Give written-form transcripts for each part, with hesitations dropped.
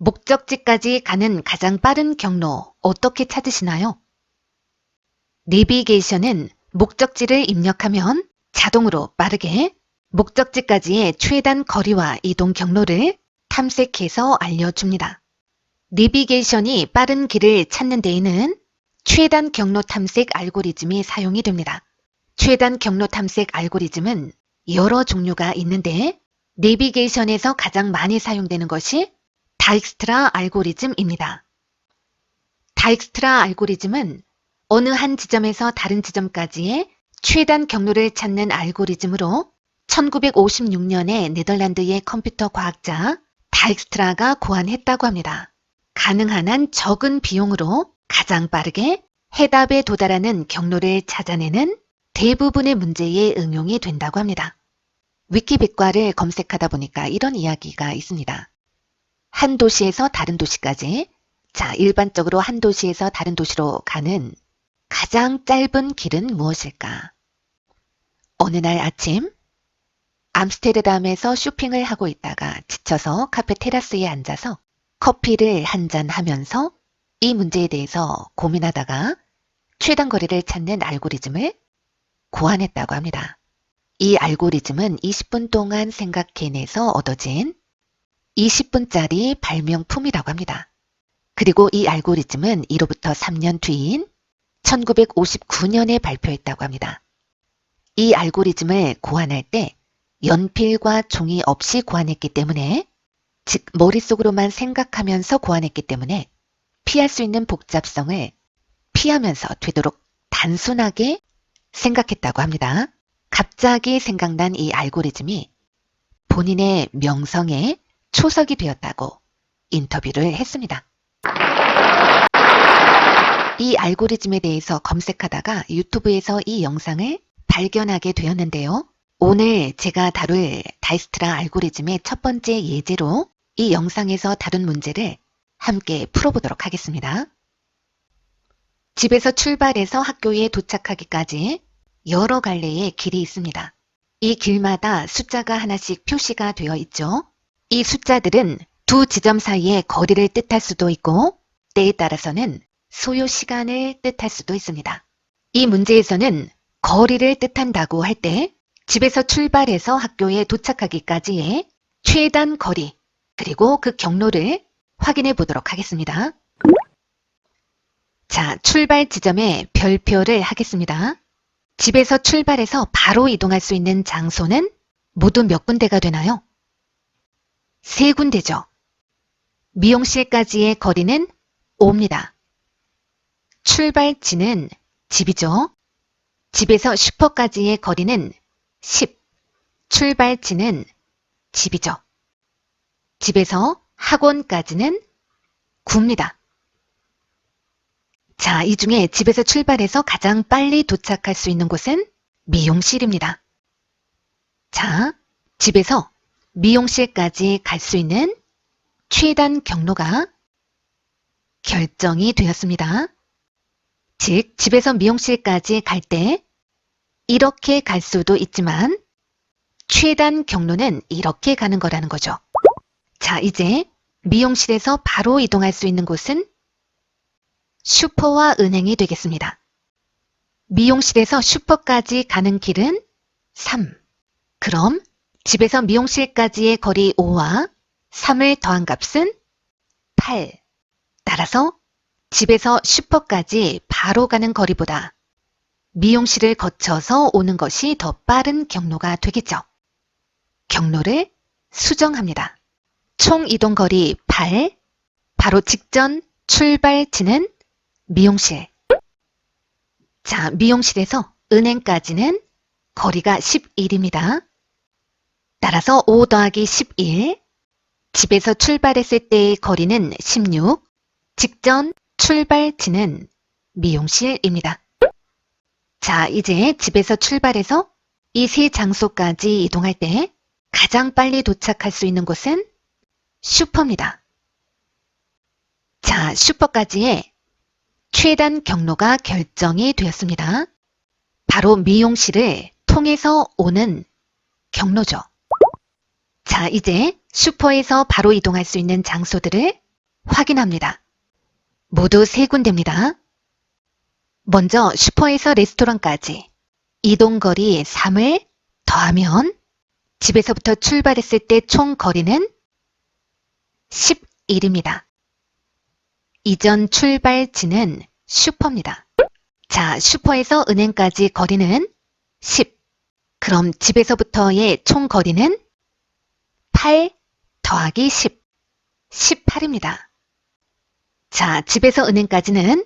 목적지까지 가는 가장 빠른 경로 어떻게 찾으시나요? 내비게이션은 목적지를 입력하면 자동으로 빠르게 목적지까지의 최단 거리와 이동 경로를 탐색해서 알려줍니다. 내비게이션이 빠른 길을 찾는 데에는 최단 경로 탐색 알고리즘이 사용이 됩니다. 최단 경로 탐색 알고리즘은 여러 종류가 있는데 내비게이션에서 가장 많이 사용되는 것이 다익스트라 알고리즘입니다. 다익스트라 알고리즘은 어느 한 지점에서 다른 지점까지의 최단 경로를 찾는 알고리즘으로 1956년에 네덜란드의 컴퓨터 과학자 다익스트라가 고안했다고 합니다. 가능한 한 적은 비용으로 가장 빠르게 해답에 도달하는 경로를 찾아내는 대부분의 문제에 응용이 된다고 합니다. 위키백과를 검색하다 보니까 이런 이야기가 있습니다. 한 도시에서 다른 도시까지, 일반적으로 한 도시에서 다른 도시로 가는 가장 짧은 길은 무엇일까? 어느 날 아침, 암스테르담에서 쇼핑을 하고 있다가 지쳐서 카페 테라스에 앉아서 커피를 한잔 하면서 이 문제에 대해서 고민하다가 최단 거리를 찾는 알고리즘을 고안했다고 합니다. 이 알고리즘은 20분 동안 생각해내서 얻어진 20분짜리 발명품이라고 합니다. 그리고 이 알고리즘은 이로부터 3년 뒤인 1959년에 발표했다고 합니다. 이 알고리즘을 고안할 때 연필과 종이 없이 고안했기 때문에, 즉 머릿속으로만 생각하면서 고안했기 때문에 피할 수 있는 복잡성을 피하면서 되도록 단순하게 생각했다고 합니다. 갑자기 생각난 이 알고리즘이 본인의 명성에 초석이 되었다고 인터뷰를 했습니다. 이 알고리즘에 대해서 검색하다가 유튜브에서 이 영상을 발견하게 되었는데요. 오늘 제가 다룰 다익스트라 알고리즘의 첫 번째 예제로 이 영상에서 다룬 문제를 함께 풀어보도록 하겠습니다. 집에서 출발해서 학교에 도착하기까지 여러 갈래의 길이 있습니다. 이 길마다 숫자가 하나씩 표시가 되어 있죠. 이 숫자들은 두 지점 사이의 거리를 뜻할 수도 있고 때에 따라서는 소요 시간을 뜻할 수도 있습니다. 이 문제에서는 거리를 뜻한다고 할 때 집에서 출발해서 학교에 도착하기까지의 최단 거리 그리고 그 경로를 확인해 보도록 하겠습니다. 출발 지점에 별표를 하겠습니다. 집에서 출발해서 바로 이동할 수 있는 장소는 모두 몇 군데가 되나요? 3군데죠. 미용실까지의 거리는 5입니다. 출발지는 집이죠. 집에서 슈퍼까지의 거리는 10. 출발지는 집이죠. 집에서 학원까지는 9입니다. 이 중에 집에서 출발해서 가장 빨리 도착할 수 있는 곳은 미용실입니다. 집에서 미용실까지 갈 수 있는 최단 경로가 결정이 되었습니다. 즉, 집에서 미용실까지 갈 때 이렇게 갈 수도 있지만 최단 경로는 이렇게 가는 거라는 거죠. 이제 미용실에서 바로 이동할 수 있는 곳은 슈퍼와 은행이 되겠습니다. 미용실에서 슈퍼까지 가는 길은 3. 그럼 집에서 미용실까지의 거리 5와 3을 더한 값은 8. 따라서 집에서 슈퍼까지 바로 가는 거리보다 미용실을 거쳐서 오는 것이 더 빠른 경로가 되겠죠. 경로를 수정합니다. 총 이동 거리 8, 바로 직전 출발지는 미용실. 미용실에서 은행까지는 거리가 11입니다. 따라서 5 더하기 11, 집에서 출발했을 때의 거리는 16, 직전 출발지는 미용실입니다. 이제 집에서 출발해서 이 세 장소까지 이동할 때 가장 빨리 도착할 수 있는 곳은 슈퍼입니다. 슈퍼까지의 최단 경로가 결정이 되었습니다. 바로 미용실을 통해서 오는 경로죠. 이제 슈퍼에서 바로 이동할 수 있는 장소들을 확인합니다. 모두 3군데입니다. 먼저 슈퍼에서 레스토랑까지 이동거리 3을 더하면 집에서부터 출발했을 때 총 거리는 11입니다. 이전 출발지는 슈퍼입니다. 자, 슈퍼에서 은행까지 거리는 10. 그럼 집에서부터의 총 거리는 8 더하기 10. 18입니다. 자, 집에서 은행까지는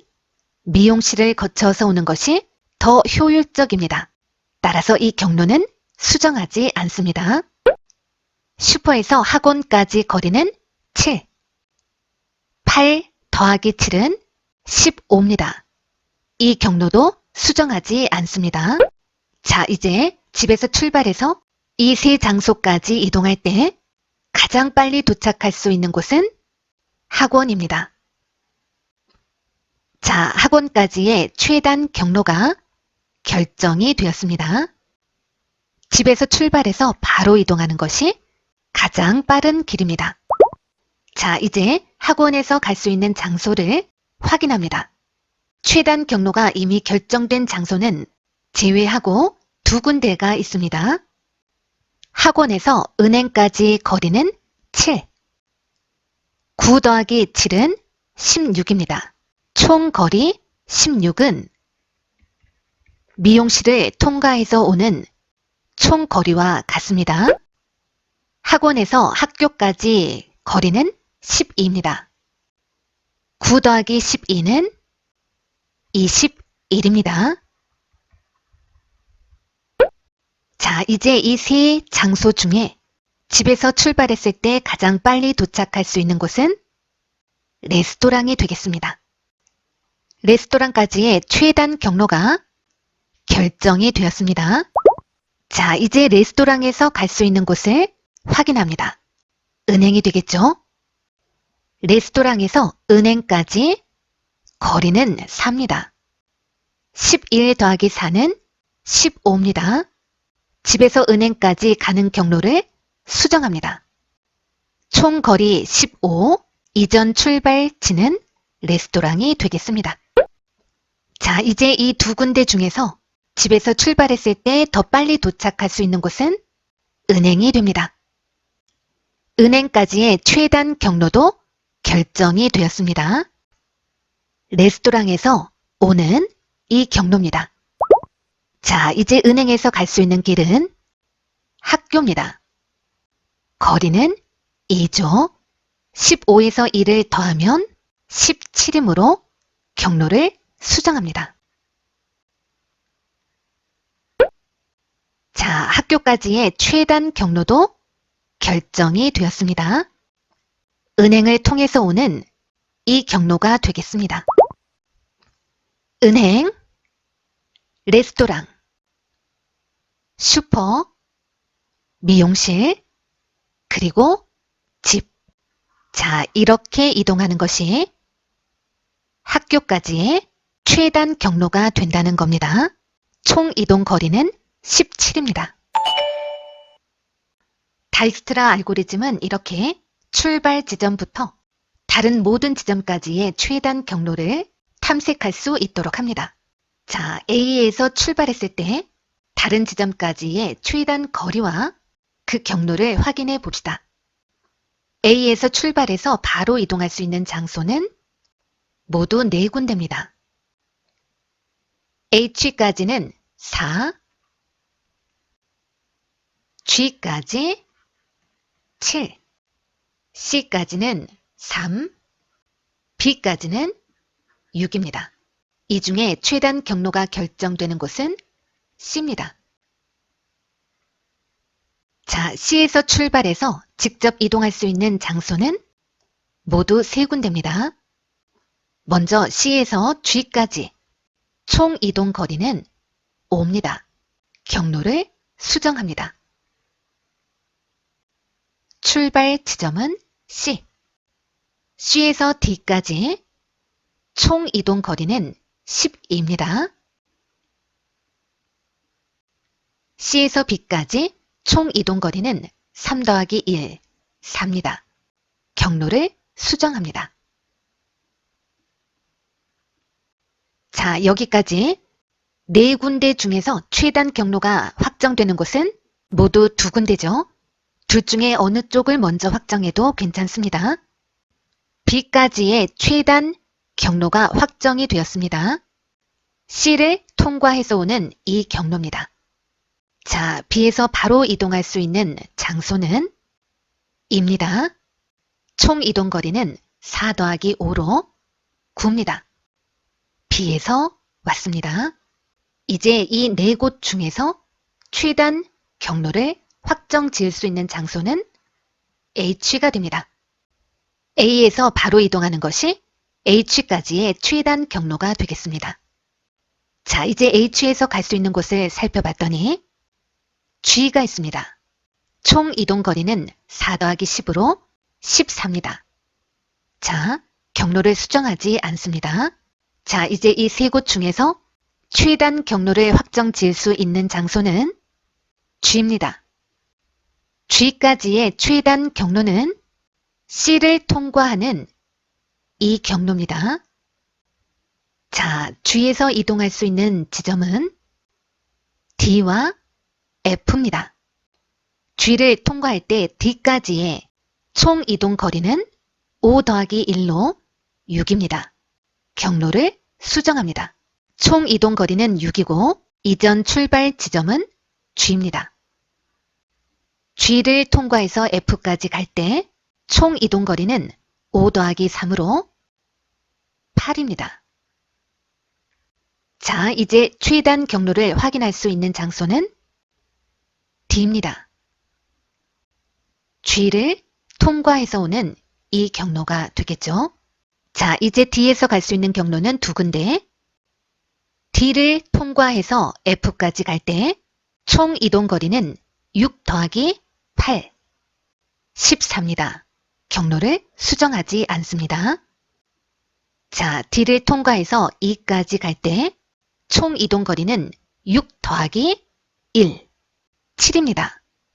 미용실을 거쳐서 오는 것이 더 효율적입니다. 따라서 이 경로는 수정하지 않습니다. 슈퍼에서 학원까지 거리는 7. 8 더하기 7은 15입니다. 이 경로도 수정하지 않습니다. 자, 이제 집에서 출발해서 이 3장소까지 이동할 때 가장 빨리 도착할 수 있는 곳은 학원입니다. 자, 학원까지의 최단 경로가 결정이 되었습니다. 집에서 출발해서 바로 이동하는 것이 가장 빠른 길입니다. 자, 이제 학원에서 갈 수 있는 장소를 확인합니다. 최단 경로가 이미 결정된 장소는 제외하고 2군데가 있습니다. 학원에서 은행까지 거리는 7. 9 더하기 7은 16입니다. 총 거리 16은 미용실을 통과해서 오는 총 거리와 같습니다. 학원에서 학교까지 거리는 12입니다. 9 더하기 12는 21입니다. 자, 이제 이 3장소 중에 집에서 출발했을 때 가장 빨리 도착할 수 있는 곳은 레스토랑이 되겠습니다. 레스토랑까지의 최단 경로가 결정이 되었습니다. 자, 이제 레스토랑에서 갈 수 있는 곳을 확인합니다. 은행이 되겠죠? 레스토랑에서 은행까지 거리는 4입니다. 11 더하기 4는 15입니다. 집에서 은행까지 가는 경로를 수정합니다. 총 거리 15, 이전 출발지는 레스토랑이 되겠습니다. 자, 이제 이 2군데 중에서 집에서 출발했을 때 더 빨리 도착할 수 있는 곳은 은행이 됩니다. 은행까지의 최단 경로도 결정이 되었습니다. 레스토랑에서 오는 이 경로입니다. 자, 이제 은행에서 갈 수 있는 길은 학교입니다. 거리는 2죠. 15에서 1을 더하면 17이므로 경로를 수정합니다. 자, 학교까지의 최단 경로도 결정이 되었습니다. 은행을 통해서 오는 이 경로가 되겠습니다. 은행, 레스토랑, 슈퍼, 미용실, 그리고 집. 자, 이렇게 이동하는 것이 학교까지의 최단 경로가 된다는 겁니다. 총 이동 거리는 17입니다. 다익스트라 알고리즘은 이렇게 출발 지점부터 다른 모든 지점까지의 최단 경로를 탐색할 수 있도록 합니다. 자, A에서 출발했을 때 다른 지점까지의 최단 거리와 그 경로를 확인해 봅시다. A에서 출발해서 바로 이동할 수 있는 장소는 모두 4군데입니다. H까지는 4, G까지 7, C까지는 3, B까지는 6입니다. 이 중에 최단 경로가 결정되는 곳은 C입니다. 자, C에서 출발해서 직접 이동할 수 있는 장소는 모두 3군데입니다. 먼저 C에서 G까지 총 이동 거리는 5입니다. 경로를 수정합니다. 출발 지점은 C. C에서 D까지 총 이동 거리는 12입니다. C에서 B까지 총 이동 거리는 3 더하기 1, 4입니다. 경로를 수정합니다. 자, 여기까지 네 군데 중에서 최단 경로가 확정되는 곳은 모두 두 군데죠. 둘 중에 어느 쪽을 먼저 확정해도 괜찮습니다. B까지의 최단 경로가 확정이 되었습니다. C를 통과해서 오는 이 경로입니다. 자, B에서 바로 이동할 수 있는 장소는 입니다. 총 이동 거리는 4 더하기 5로 9입니다. B에서 왔습니다. 이제 이 네 곳 중에서 최단 경로를 확정 지을 수 있는 장소는 H가 됩니다. A에서 바로 이동하는 것이 H까지의 최단 경로가 되겠습니다. 자, 이제 H에서 갈 수 있는 곳을 살펴봤더니 G가 있습니다. 총 이동 거리는 4 더하기 10으로 14입니다. 자, 경로를 수정하지 않습니다. 자, 이제 이 세 곳 중에서 최단 경로를 확정 지을 수 있는 장소는 G입니다. G까지의 최단 경로는 C를 통과하는 이 경로입니다. 자, G에서 이동할 수 있는 지점은 D와 F입니다. G를 통과할 때 D까지의 총 이동 거리는 5 더하기 1로 6입니다. 경로를 수정합니다. 총 이동 거리는 6이고 이전 출발 지점은 G입니다. G를 통과해서 F까지 갈 때 총 이동 거리는 5 더하기 3으로 8입니다. 자, 이제 최단 경로를 확인할 수 있는 장소는 D입니다. G를 통과해서 오는 이 경로가 되겠죠. 자, 이제 D에서 갈 수 있는 경로는 두 군데. D를 통과해서 F까지 갈 때 총 이동 거리는 6 더하기 8, 14입니다. 경로를 수정하지 않습니다. 자, D를 통과해서 E까지 갈 때 총 이동 거리는 6 더하기 1, 7입니다.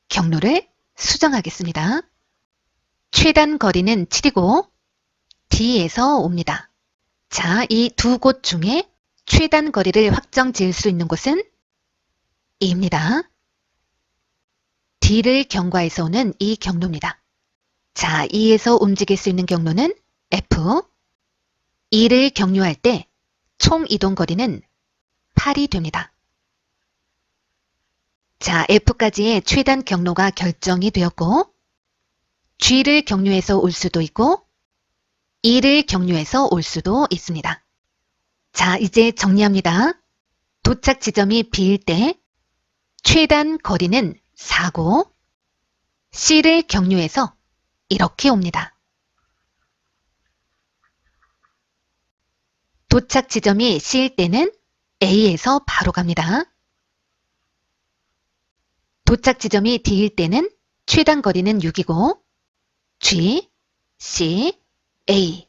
경로를 수정하겠습니다. 최단 거리는 7이고 D에서 옵니다. 자, 이 두 곳 중에 최단 거리를 확정 지을 수 있는 곳은 E입니다. D를 경과해서 오는 이 경로입니다. 자, E에서 움직일 수 있는 경로는 F. E를 경유할 때 총 이동 거리는 8이 됩니다. 자, F까지의 최단 경로가 결정이 되었고 G를 경유해서 올 수도 있고 E를 경유해서 올 수도 있습니다. 자, 이제 정리합니다. 도착 지점이 B일 때 최단 거리는 4고 C를 경유해서 이렇게 옵니다. 도착 지점이 C일 때는 A에서 바로 갑니다. 도착 지점이 D일 때는 최단 거리는 6이고 G, C, A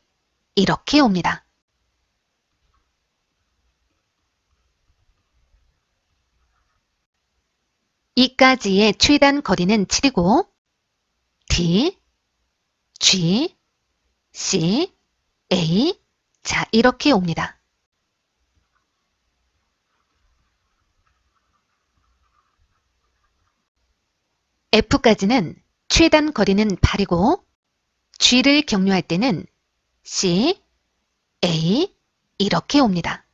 이렇게 옵니다. E까지의 최단 거리는 7이고 D, G, C, A 자, 이렇게 옵니다. F까지는 최단 거리는 8이고 G를 경유할 때는 C, A 이렇게 옵니다.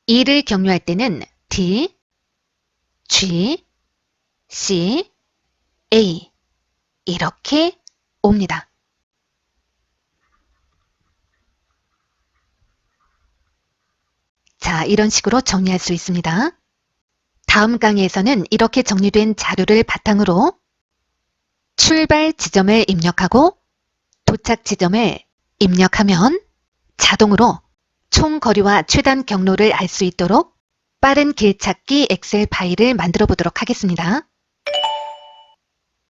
E를 경유할 때는 D, G, C, A 이렇게 옵니다. 자, 이런 식으로 정리할 수 있습니다. 다음 강의에서는 이렇게 정리된 자료를 바탕으로 출발 지점을 입력하고 도착 지점을 입력하면 자동으로 총 거리와 최단 경로를 알 수 있도록 빠른 길 찾기 엑셀 파일을 만들어 보도록 하겠습니다.